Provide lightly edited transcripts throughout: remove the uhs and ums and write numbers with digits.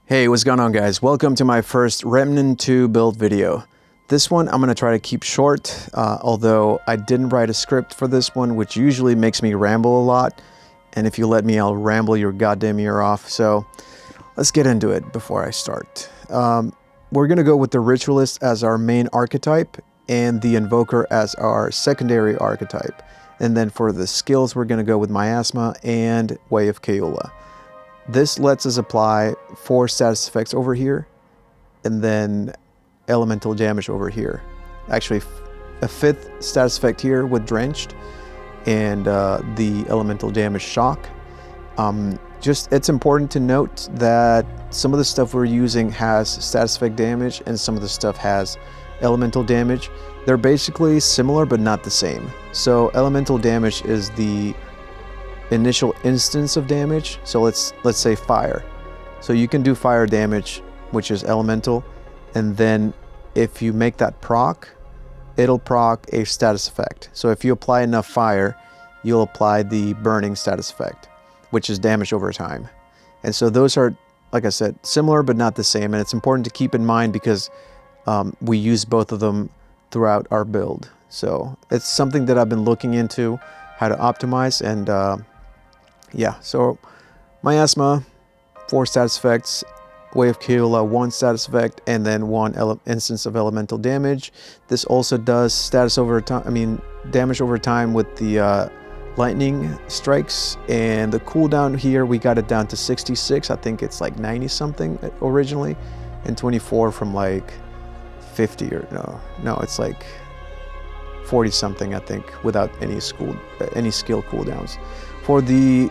Hey, what's going on guys? Welcome to my first Remnant 2 build video. This one I'm going to try to keep short, although I didn't write a script for this one, which usually makes me ramble a lot. And if you let me, I'll ramble your goddamn ear off. So let's get into it before I start. We're going to go with the Ritualist as our main archetype and the Invoker as our secondary archetype. And then for the skills, we're going to go with Miasma and Way of Keola. This lets us apply 4 status effects over here, and then elemental damage over here. Actually, a 5th status effect here with Drenched, and the elemental damage Shock. It's important to note that some of the stuff we're using has status effect damage, and some of the stuff has elemental damage. They're basically similar, but not the same. So elemental damage is the initial instance of damage. So let's say fire. So you can do fire damage, which is elemental, and then if you make that proc, it'll proc a status effect. So if you apply enough fire, you'll apply the burning status effect, which is damage over time. And so those are, like I said, similar but not the same, and it's important to keep in mind because we use both of them throughout our build. So it's something that I've been looking into how to optimize, and yeah, so Miasma, 4 status effects, Way of Keola, 1 status effect, and then 1 instance of elemental damage. This also does damage over time with the lightning strikes, and the cooldown here, we got it down to 66. I think it's like 90 something originally, and 24 from like 50 or no, it's like 40 something, I think, without any skill cooldowns. For the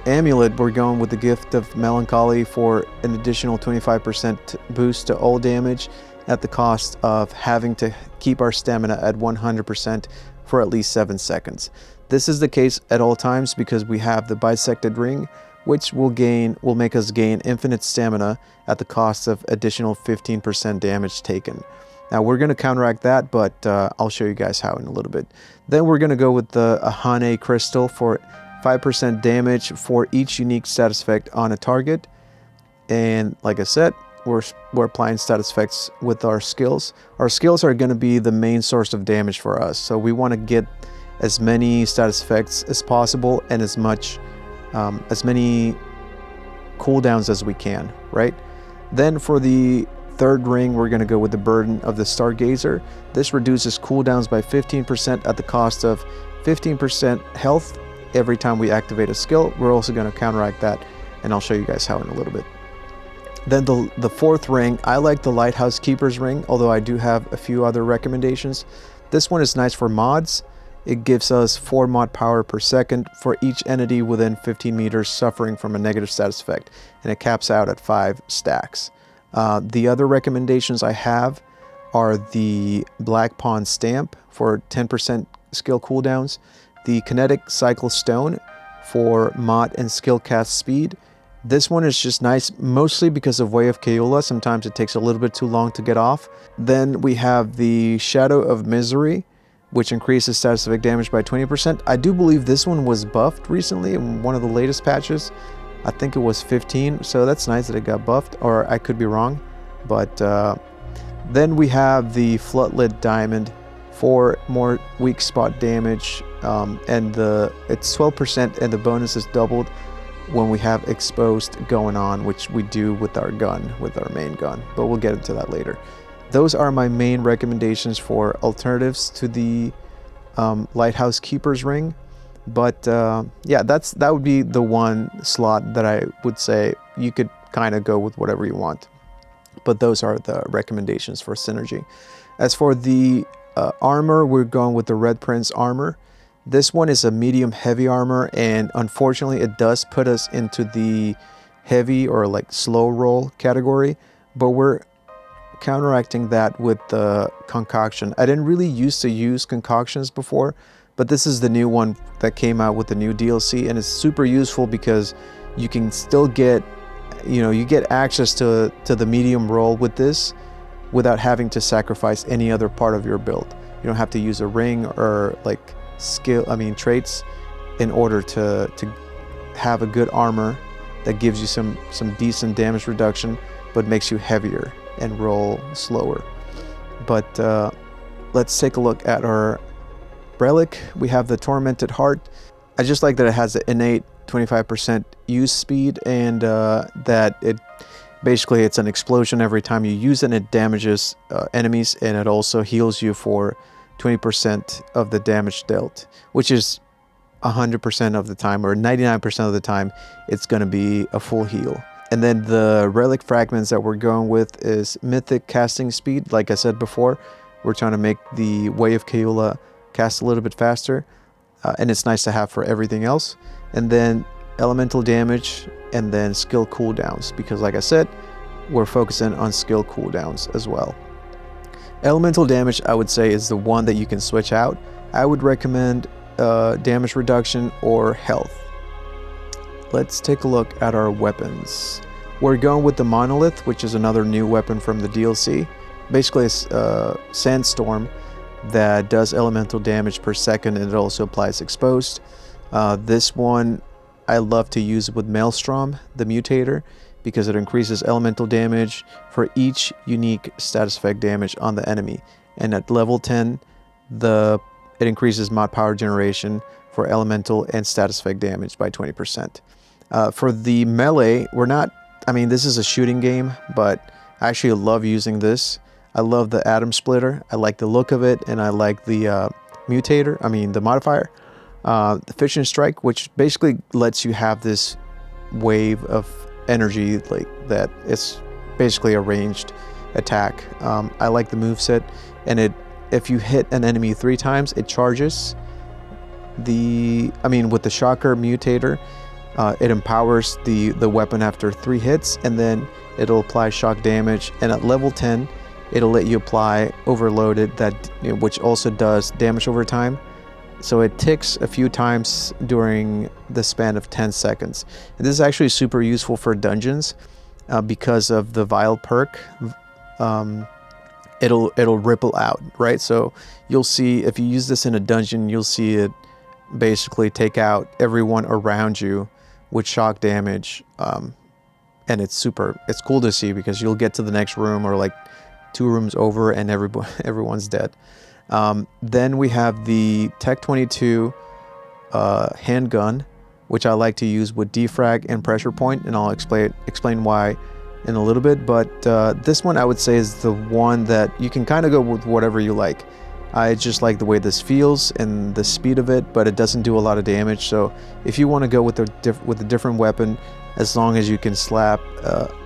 Amulet, we're going with the Gift of Melancholy for an additional 25% boost to all damage at the cost of having to keep our stamina at 100% for at least 7 seconds. This is the case at all times because we have the Bisected Ring, which will make us gain infinite stamina at the cost of additional 15% damage taken. Now we're going to counteract that, but I'll show you guys how in a little bit. Then we're going to go with the Ahane Crystal for 5% damage for each unique status effect on a target. And like I said, we're applying status effects with our skills. Our skills are going to be the main source of damage for us, so we want to get as many status effects as possible and as many cooldowns as we can, right? Then for the 3rd ring, we're going to go with the Burden of the Stargazer. This reduces cooldowns by 15% at the cost of 15% health every time we activate a skill. We're also going to counteract that, and I'll show you guys how in a little bit. Then the 4th ring, I like the Lighthouse Keeper's Ring, although I do have a few other recommendations. This one is nice for mods. It gives us 4 mod power per second for each entity within 15 meters suffering from a negative status effect, and it caps out at 5 stacks. The other recommendations I have are the Black Pawn Stamp for 10% skill cooldowns, the Kinetic Cycle Stone for mod and skill cast speed. This one is just nice, mostly because of Way of Keola. Sometimes it takes a little bit too long to get off. Then we have the Shadow of Misery, which increases status effect damage by 20%. I do believe this one was buffed recently in one of the latest patches. I think it was 15, so that's nice that it got buffed, or I could be wrong. But then we have the Floodlit Diamond for more weak spot damage, and it's 12%, and the bonus is doubled when we have Exposed going on, which we do with our main gun, but we'll get into that later. Those are my main recommendations for alternatives to the Lighthouse Keeper's Ring. But yeah, that would be the one slot that I would say you could kind of go with whatever you want. But those are the recommendations for synergy. As for the armor, we're going with the Red Prince armor. This one is a medium heavy armor, and unfortunately it does put us into the heavy or like slow roll category, but we're counteracting that with the Concoction. I didn't really used to use concoctions before, but this is the new one that came out with the new DLC, and it's super useful because you can still get, you get access to the medium roll with this without having to sacrifice any other part of your build. You don't have to use a ring or like traits in order to have a good armor that gives you some decent damage reduction, but makes you heavier and roll slower. But let's take a look at our Relic. We have the Tormented Heart. I just like that it has the innate 25% use speed, and that it basically, it's an explosion every time you use it, and it damages enemies, and it also heals you for 20% of the damage dealt, which is 100% of the time, or 99% of the time, it's going to be a full heal. And then the Relic Fragments that we're going with is Mythic Casting Speed. Like I said before, we're trying to make the Way of Keula cast a little bit faster, and it's nice to have for everything else. And then Elemental Damage, and then Skill Cooldowns, because like I said, we're focusing on skill cooldowns as well. Elemental Damage, I would say, is the one that you can switch out. I would recommend damage reduction or health. Let's take a look at our weapons. We're going with the Monolith, which is another new weapon from the DLC. Basically, it's a sandstorm that does elemental damage per second, and it also applies exposed. This one I love to use with Maelstrom, the Mutator, because it increases elemental damage for each unique status effect damage on the enemy. And at level 10, it increases mod power generation for elemental and status effect damage by 20%. For the melee, this is a shooting game, but I actually love using this. I love the Atom Splitter. I like the look of it, and I like the the modifier. The Fission Strike, which basically lets you have this wave of energy, like that. It's basically a ranged attack. I like the moveset, and if you hit an enemy 3 times, it charges. With the Shocker Mutator, it empowers the weapon after 3 hits, and then it'll apply shock damage. And at level 10, it'll let you apply Overloaded, which also does damage over time. So it ticks a few times during the span of 10 seconds. And this is actually super useful for dungeons because of the Vial perk. It'll ripple out, right? So you'll see, if you use this in a dungeon, you'll see it basically take out everyone around you with shock damage. And it's cool to see, because you'll get to the next room, or like 2 rooms over, and everyone's dead. Then we have the Tech 22 handgun, which I like to use with defrag and pressure point, and I'll explain why in a little bit. But this one, I would say, is the one that you can kind of go with whatever you like. I just like the way this feels and the speed of it, but it doesn't do a lot of damage. So if you want to go with a different weapon, as long as you can slap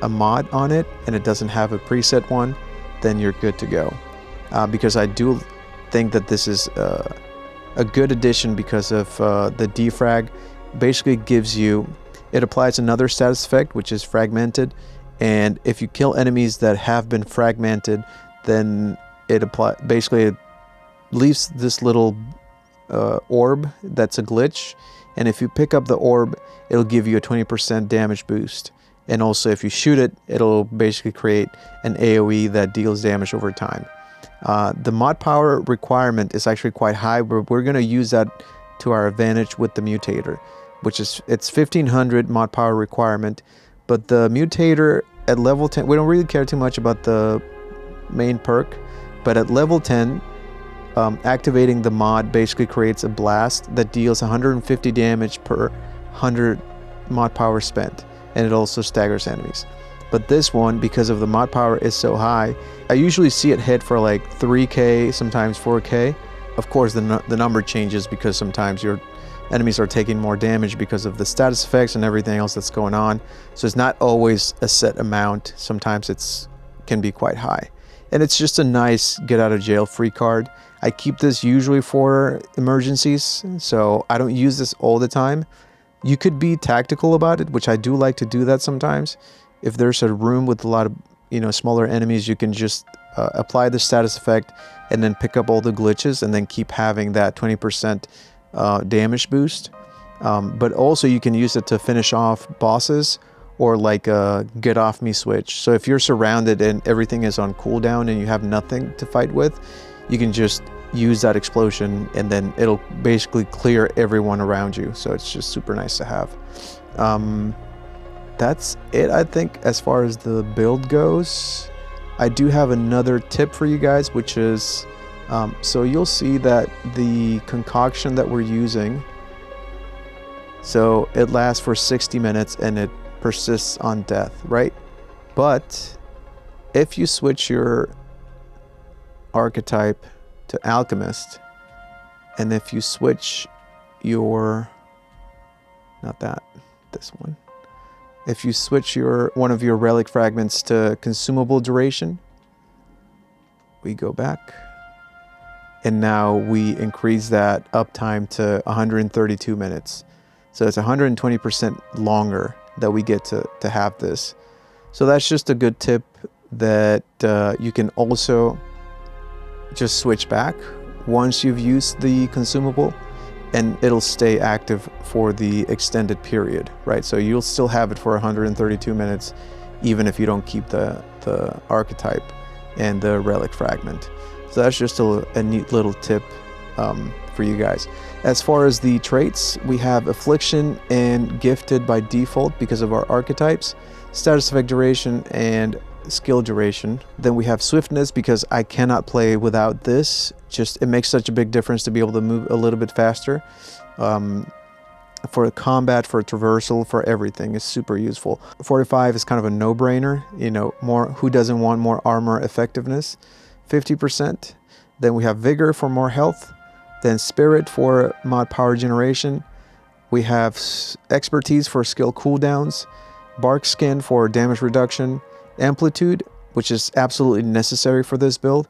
a mod on it and it doesn't have a preset one, then you're good to go. Because I do think that this is a good addition, because of the defrag. Basically it applies another status effect, which is fragmented, and if you kill enemies that have been fragmented, then it leaves this little orb that's a glitch, and if you pick up the orb, it'll give you a 20% damage boost. And also, if you shoot it, it'll basically create an AoE that deals damage over time. The mod power requirement is actually quite high, but we're going to use that to our advantage with the Mutator, which is, it's 1500 mod power requirement. But the Mutator at level 10, we don't really care too much about the main perk, but at level 10, activating the mod basically creates a blast that deals 150 damage per 100 mod power spent, and it also staggers enemies. But this one, because of the mod power is so high, I usually see it hit for like 3k, sometimes 4k. Of course, the number changes, because sometimes your enemies are taking more damage because of the status effects and everything else that's going on. So it's not always a set amount. Sometimes it can be quite high. And it's just a nice get out of jail free card. I keep this usually for emergencies, so I don't use this all the time. You could be tactical about it, which I do like to do that sometimes. If there's a room with a lot of smaller enemies, you can just apply the status effect and then pick up all the glitches, and then keep having that 20% damage boost. But also you can use it to finish off bosses, or like a get off me switch. So if you're surrounded and everything is on cooldown and you have nothing to fight with, you can just use that explosion, and then it'll basically clear everyone around you. So it's just super nice to have. that's it, I think, as far as the build goes. I do have another tip for you guys, which is, so you'll see that the concoction that we're using, so it lasts for 60 minutes and it persists on death, right? But if you switch your archetype to Alchemist, and if you switch your, not that, this one, if you switch one of your relic fragments to consumable duration, we go back, and now we increase that uptime to 132 minutes. So it's 120% longer that we get to have this. So that's just a good tip that you can also just switch back once you've used the consumable, and it'll stay active for the extended period, right? So you'll still have it for 132 minutes, even if you don't keep the archetype and the relic fragment. So that's just a neat little tip for you guys. As far as the traits, we have Affliction and Gifted by default because of our archetypes, Status Effect Duration, and Skill Duration. Then we have Swiftness because I cannot play without this. Just, it makes such a big difference to be able to move a little bit faster. For combat, for traversal, for everything, is super useful. 45 is kind of a no-brainer. You know, more, who doesn't want more armor effectiveness? 50%. Then we have Vigor for more health. Then Spirit for mod power generation. We have Expertise for skill cooldowns. Bark Skin for damage reduction. Amplitude, which is absolutely necessary for this build.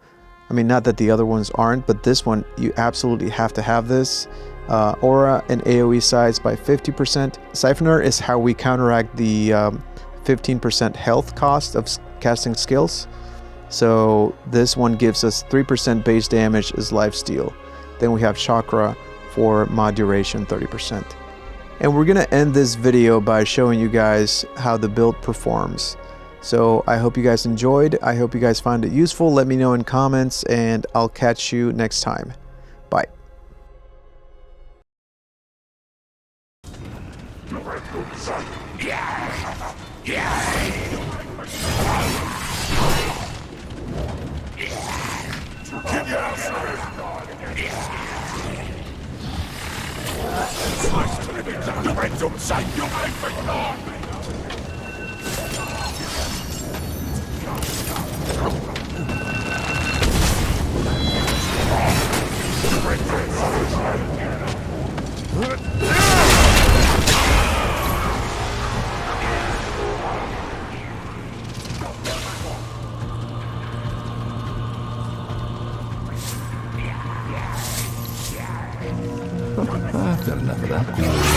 I mean, not that the other ones aren't, but this one, you absolutely have to have this. Aura and AoE size by 50%. Siphoner is how we counteract the 15% health cost of casting skills. So this one gives us 3% base damage as lifesteal. Then we have Chakra for mod duration 30%. And we're gonna end this video by showing you guys how the build performs. So I hope you guys enjoyed. I hope you guys find it useful. Let me know in comments, and I'll catch you next time. Bye. I've got enough of that.